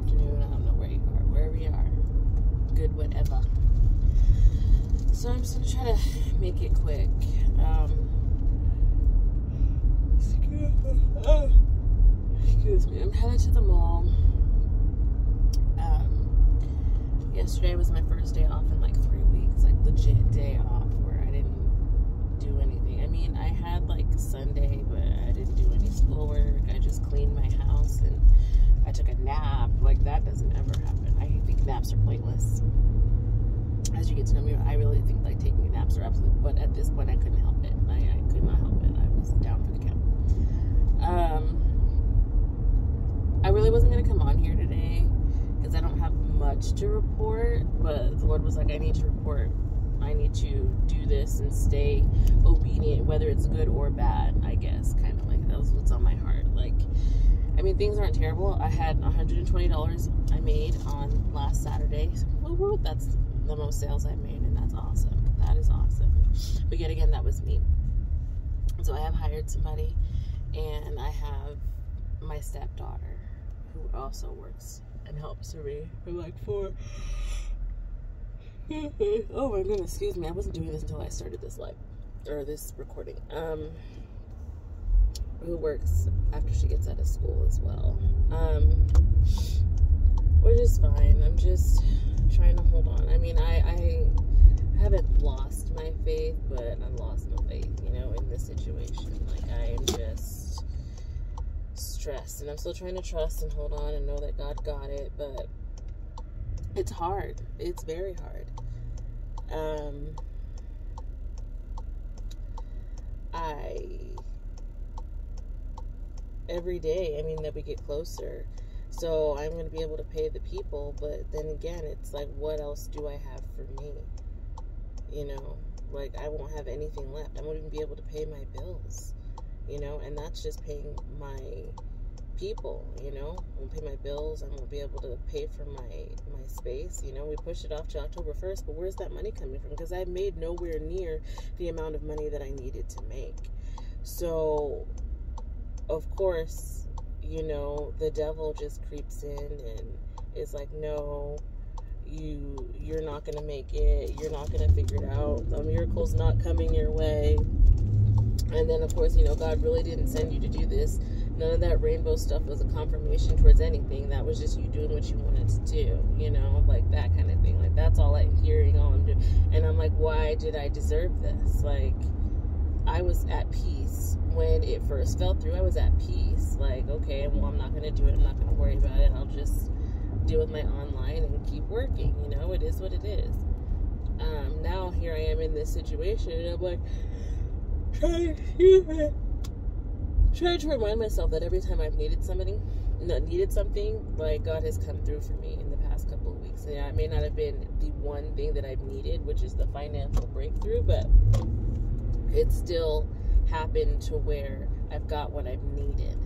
afternoon. I don't know where you are, wherever you are. Good, whatever. So I'm just gonna try to make it quick. Excuse me. I'm headed to the mall. Yesterday was my first day off in like 3 weeks, like legit day off where I didn't do anything. I mean, I had like Sunday, but I didn't do any schoolwork. I just cleaned my house and I took a nap. Like, that doesn't ever happen. I think naps are pointless. As you get to know me, I really think like taking naps are absolute, but at this point I couldn't help it. I could not help it. I was down for the count. I really wasn't going to come on here today because I don't have much to report, but the Lord was like, I need to report. I need to do this and stay obedient, whether it's good or bad, I guess. Kind of like that was what's on my heart. Like, I mean, things aren't terrible. I had $120 I made on last Saturday. Woo-woo, that's the most sales I made, and that's awesome. That is awesome. But yet again, that was me. So I have hired somebody, and I have my stepdaughter who also works and helps me for like 4. Oh my goodness, excuse me. I wasn't doing this until I started this live, or this recording. Who works after she gets out of school as well. Which is fine. I'm just trying to hold on. I mean, I haven't lost my faith, but I lost my faith, you know, in this situation. Like, I am just stressed, and I'm still trying to trust and hold on and know that God got it, but it's hard. It's very hard. Every day, I mean, that we get closer, so I'm going to be able to pay the people, but then again, it's like, what else do I have for me? You know, like, I won't have anything left. I won't even be able to pay my bills, you know, and that's just paying my people, you know. I won't pay my bills. I won't be able to pay for my space, you know. We pushed it off to October 1st, but where's that money coming from? Because I made nowhere near the amount of money that I needed to make. So of course, you know, the devil just creeps in and is like, no, you're not going to make it. You're not going to figure it out. The miracle's not coming your way. And then, of course, you know, God really didn't send you to do this. None of that rainbow stuff was a confirmation towards anything. That was just you doing what you wanted to do, you know, like that kind of thing. Like, that's all I'm hearing, all I'm doing. And I'm like, why did I deserve this? Like, I was at peace when it first fell through. I was at peace. Like, okay, well, I'm not going to do it. I'm not going to worry about it. I'll just deal with my online and keep working. You know, it is what it is. Now here I am in this situation, and I'm like, trying to remind myself that every time I've needed something, like, God has come through for me in the past couple of weeks. Yeah, it may not have been the one thing that I've needed, which is the financial breakthrough, but it still happened to where I've got what I've needed.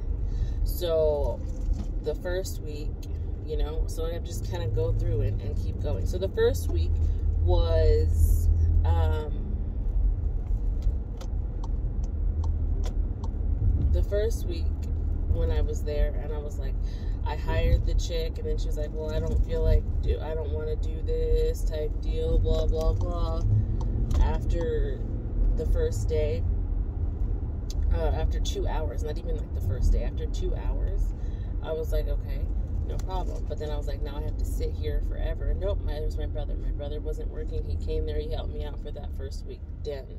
So the first week, you know, so I just kind of go through and keep going. So the first week was, when I was there, and I was like, I hired the chick, and then she was like, well, I don't want to do this type deal, blah, blah, blah. After the first day, after 2 hours, not even like the first day, after 2 hours, I was like, okay, no problem. But then I was like, now I have to sit here forever. Nope, it was my brother. My brother wasn't working. He came there, he helped me out for that first week. Done.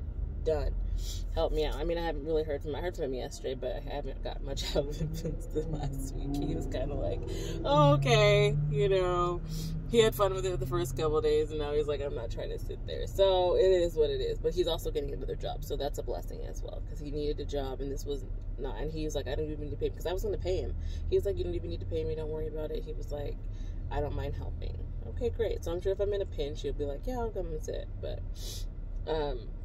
Helped me out. I mean, I haven't really heard from him. I heard from him yesterday, but I haven't got much out of him since the last week. He was kind of like, oh, okay, you know, he had fun with it the first couple of days, and now he's like, I'm not trying to sit there. So it is what it is. But he's also getting another job, so that's a blessing as well, because he needed a job, and this was not. And he was like, I don't even need to pay him, because I was going to pay him. He was like, you don't even need to pay me. Don't worry about it. He was like, I don't mind helping. Okay, great. So I'm sure if I'm in a pinch, he'll be like, yeah, I'll come and sit.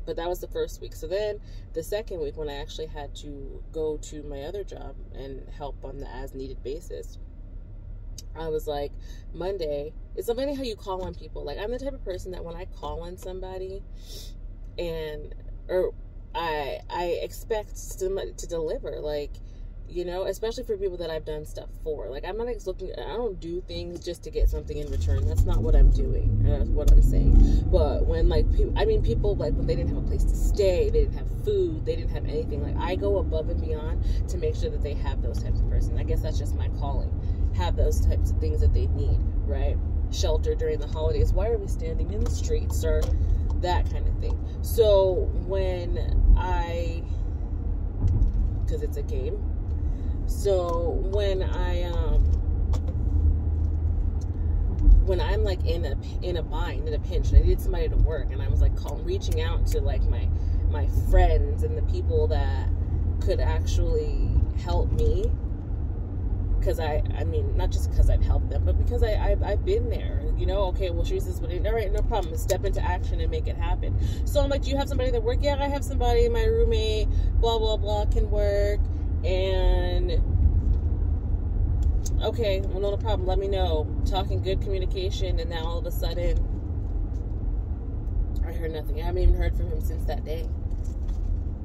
But that was the first week. So then the second week, when I actually had to go to my other job and help on the as-needed basis, I was like, Monday, it's funny how you call on people. Like, I'm the type of person that when I call on somebody I expect somebody to deliver. Like, you know, especially for people that I've done stuff for. Like, I'm not looking, I don't do things just to get something in return. That's not what I'm doing. That's what I'm saying. But when, like, people, like, when they didn't have a place to stay, they didn't have food, they didn't have anything, like, I go above and beyond to make sure that they have those types of person. I guess that's just my calling. Have those types of things that they need, right? Shelter during the holidays. Why are we standing in the streets, or that kind of thing. So when because it's a game. So when I'm like in a bind, in a pinch, and I needed somebody to work, and I was like reaching out to like my friends and the people that could actually help me, because I mean, not just because I've helped them, but because I've been there, you know. Okay, well, she's this, all right, no problem, step into action and make it happen. So I'm like, do you have somebody that work? Yeah, I have somebody, my roommate, blah blah blah, can work. And okay, well, no problem, let me know. Talking good communication, and now all of a sudden I heard nothing. I haven't even heard from him since that day.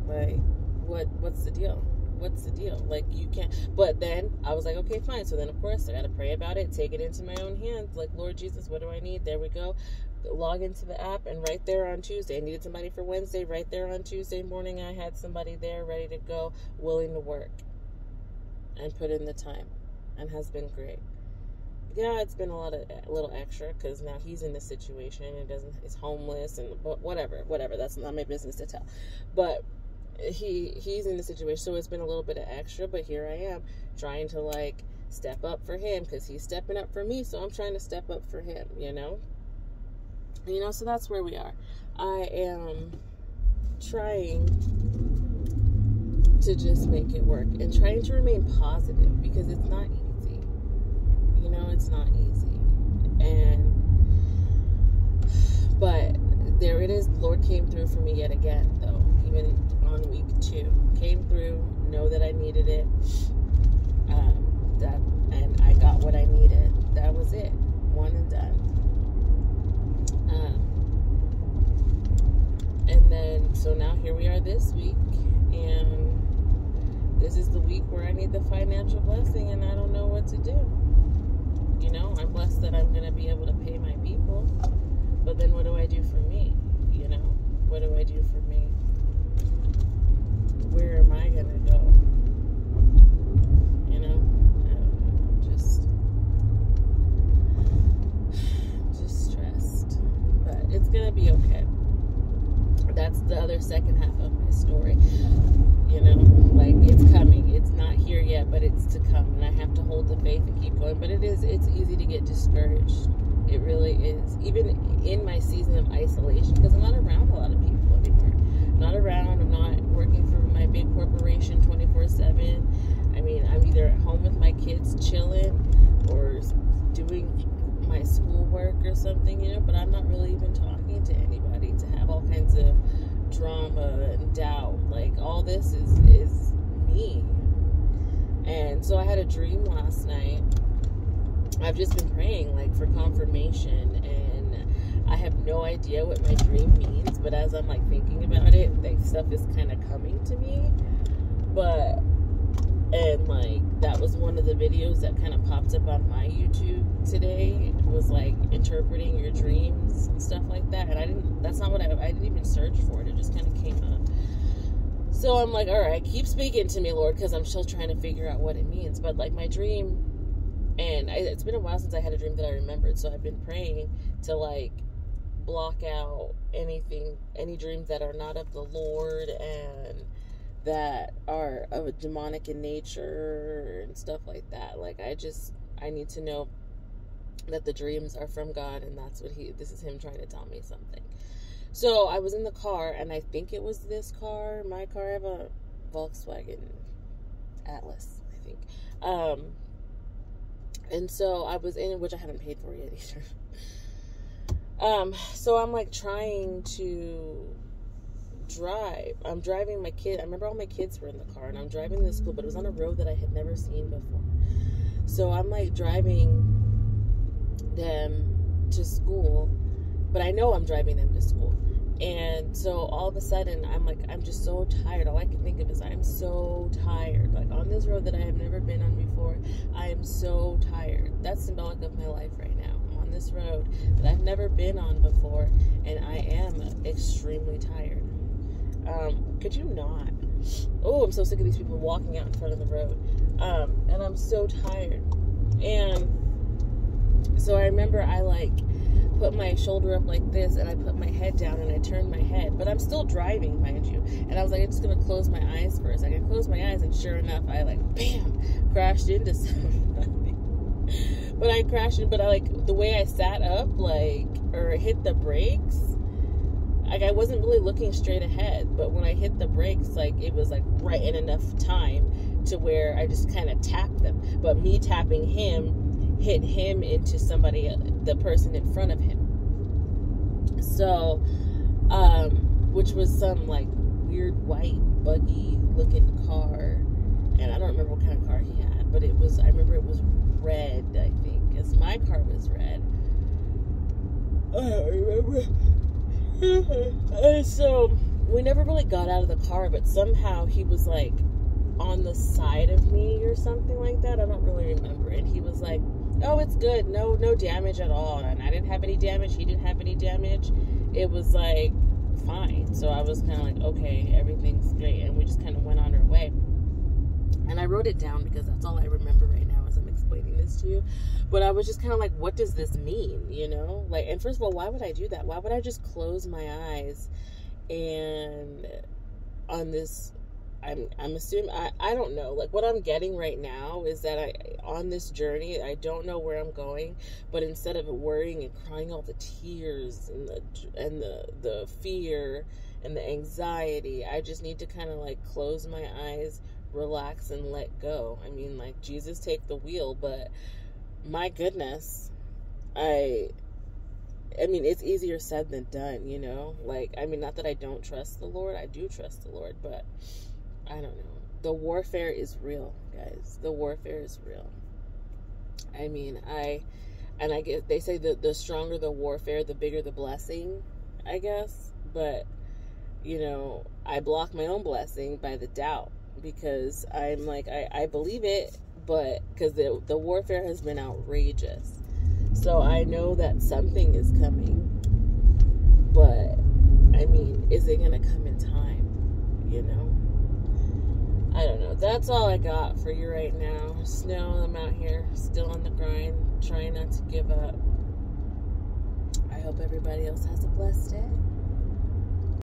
Like, what's the deal? What's the deal? Like, you can't. But then I was like, okay, fine. So then, of course, I got to pray about it, take it into my own hands. Like, Lord Jesus, what do I need? There we go. Log into the app, and right there on Tuesday, I needed somebody for Wednesday. Right there on Tuesday morning, I had somebody there ready to go, willing to work and put in the time, and has been great. Yeah, it's been a little extra, because now he's in this situation and is homeless, and but whatever. That's not my business to tell. But he's in the situation, so it's been a little bit of extra. But here I am trying to like step up for him, because he's stepping up for me, so I'm trying to step up for him, you know. So that's where we are. I am trying to just make it work, and trying to remain positive, because it's not easy. It's not easy. But there it is. The Lord came through for me yet again, though, even on week 2. Came through, know that I needed it. And I got what I needed. That was it. One and done. And then, so now here we are this week, and this is the week where I need the financial blessing, and I don't know what to do. I'm blessed that I'm going to be able to pay my people, but then what do I do for me? What do I do for me? Where am I going to go? I don't know, just stressed, but it's going to be okay. That's the other second half of my story. Like, it's coming. It's not here yet, but it's to come, and I have to hold the faith and keep going. But it's easy to get discouraged. It really is. Even in my season of isolation, because I'm not around a lot of people anymore. I'm not working for my big corporation 24/7. I mean, I'm either at home with my kids chilling, or doing my schoolwork or something, but I'm not really even talking to anybody to have all kinds of drama and doubt. Like, all this is me. And so I had a dream last night. I've just been praying, like, for confirmation, and I have no idea what my dream means, but as I'm like thinking about it, like, stuff is kind of coming to me. And like, that was one of the videos that kind of popped up on my YouTube today. It was like interpreting your dreams and stuff like that. And I didn't even search for it. It just kind of came up. So I'm like, all right, keep speaking to me, Lord, because I'm still trying to figure out what it means. But like, my dream, and it's been a while since I had a dream that I remembered. So I've been praying to like block out any dreams that are not of the Lord, and that are of a demonic in nature and stuff like that. Like, I need to know that the dreams are from God, and this is him trying to tell me something. So I was in the car, and I think it was my car. I have a Volkswagen Atlas, I think. And so I was in it, which I haven't paid for yet either. So I'm like trying to drive. I'm driving my kid. I remember all my kids were in the car, and I'm driving to school, but it was on a road that I had never seen before. So I'm like driving them to school, but I know I'm driving them to school. And so all of a sudden, I'm just so tired. All I can think of is I'm so tired. Like, on this road that I have never been on before. I am so tired. That's symbolic of my life right now. I'm on this road that I've never been on before, and I am extremely tired. Could you not? Oh, I'm so sick of these people walking out in front of the road. And I'm so tired. And so I remember I like put my shoulder up like this, and I put my head down, and I turned my head, but I'm still driving, mind you. And I was like, I'm just gonna close my eyes first. I can close my eyes, and sure enough, I like bam crashed into somebody. But I crashed in, but I like the way I sat up, like, or hit the brakes. Like, I wasn't really looking straight ahead, but when I hit the brakes, like, it was like right in enough time to where I just kind of tapped them. But me tapping him hit him into somebody, the person in front of him. So, which was some like weird white buggy looking car, and I don't remember what kind of car he had, but it was, I remember it was red, I think, because my car was red. I don't remember. So we never really got out of the car, but somehow he was like on the side of me or something like that. I don't really remember. And he was like, oh, it's good. No damage at all. And I didn't have any damage. He didn't have any damage. It was like fine. So I was kind of like, okay, everything's great. And we just kind of went on our way. And I wrote it down because that's all I remember right now as I'm explaining this to you. But I was just kind of like, what does this mean? You know, like, and first of all, why would I do that? Why would I just close my eyes and on this, I'm assuming, I don't know, like what I'm getting right now is that on this journey, I don't know where I'm going, but instead of worrying and crying all the tears and the fear and the anxiety, I just need to kind of like close my eyes, relax, and let go. I mean, like, Jesus, take the wheel, but my goodness, I mean, it's easier said than done, you know? Like, I mean, not that I don't trust the Lord. I do trust the Lord, but I don't know. The warfare is real, guys. The warfare is real. I mean, I guess they say that the stronger the warfare, the bigger the blessing, I guess. But, you know, I block my own blessing by the doubt, because I'm like, I believe it, but because the warfare has been outrageous. So I know that something is coming, but I mean, is it going to come in time? You know? I don't know. That's all I got for you right now. Snow, I'm out here still on the grind, trying not to give up. I hope everybody else has a blessed day.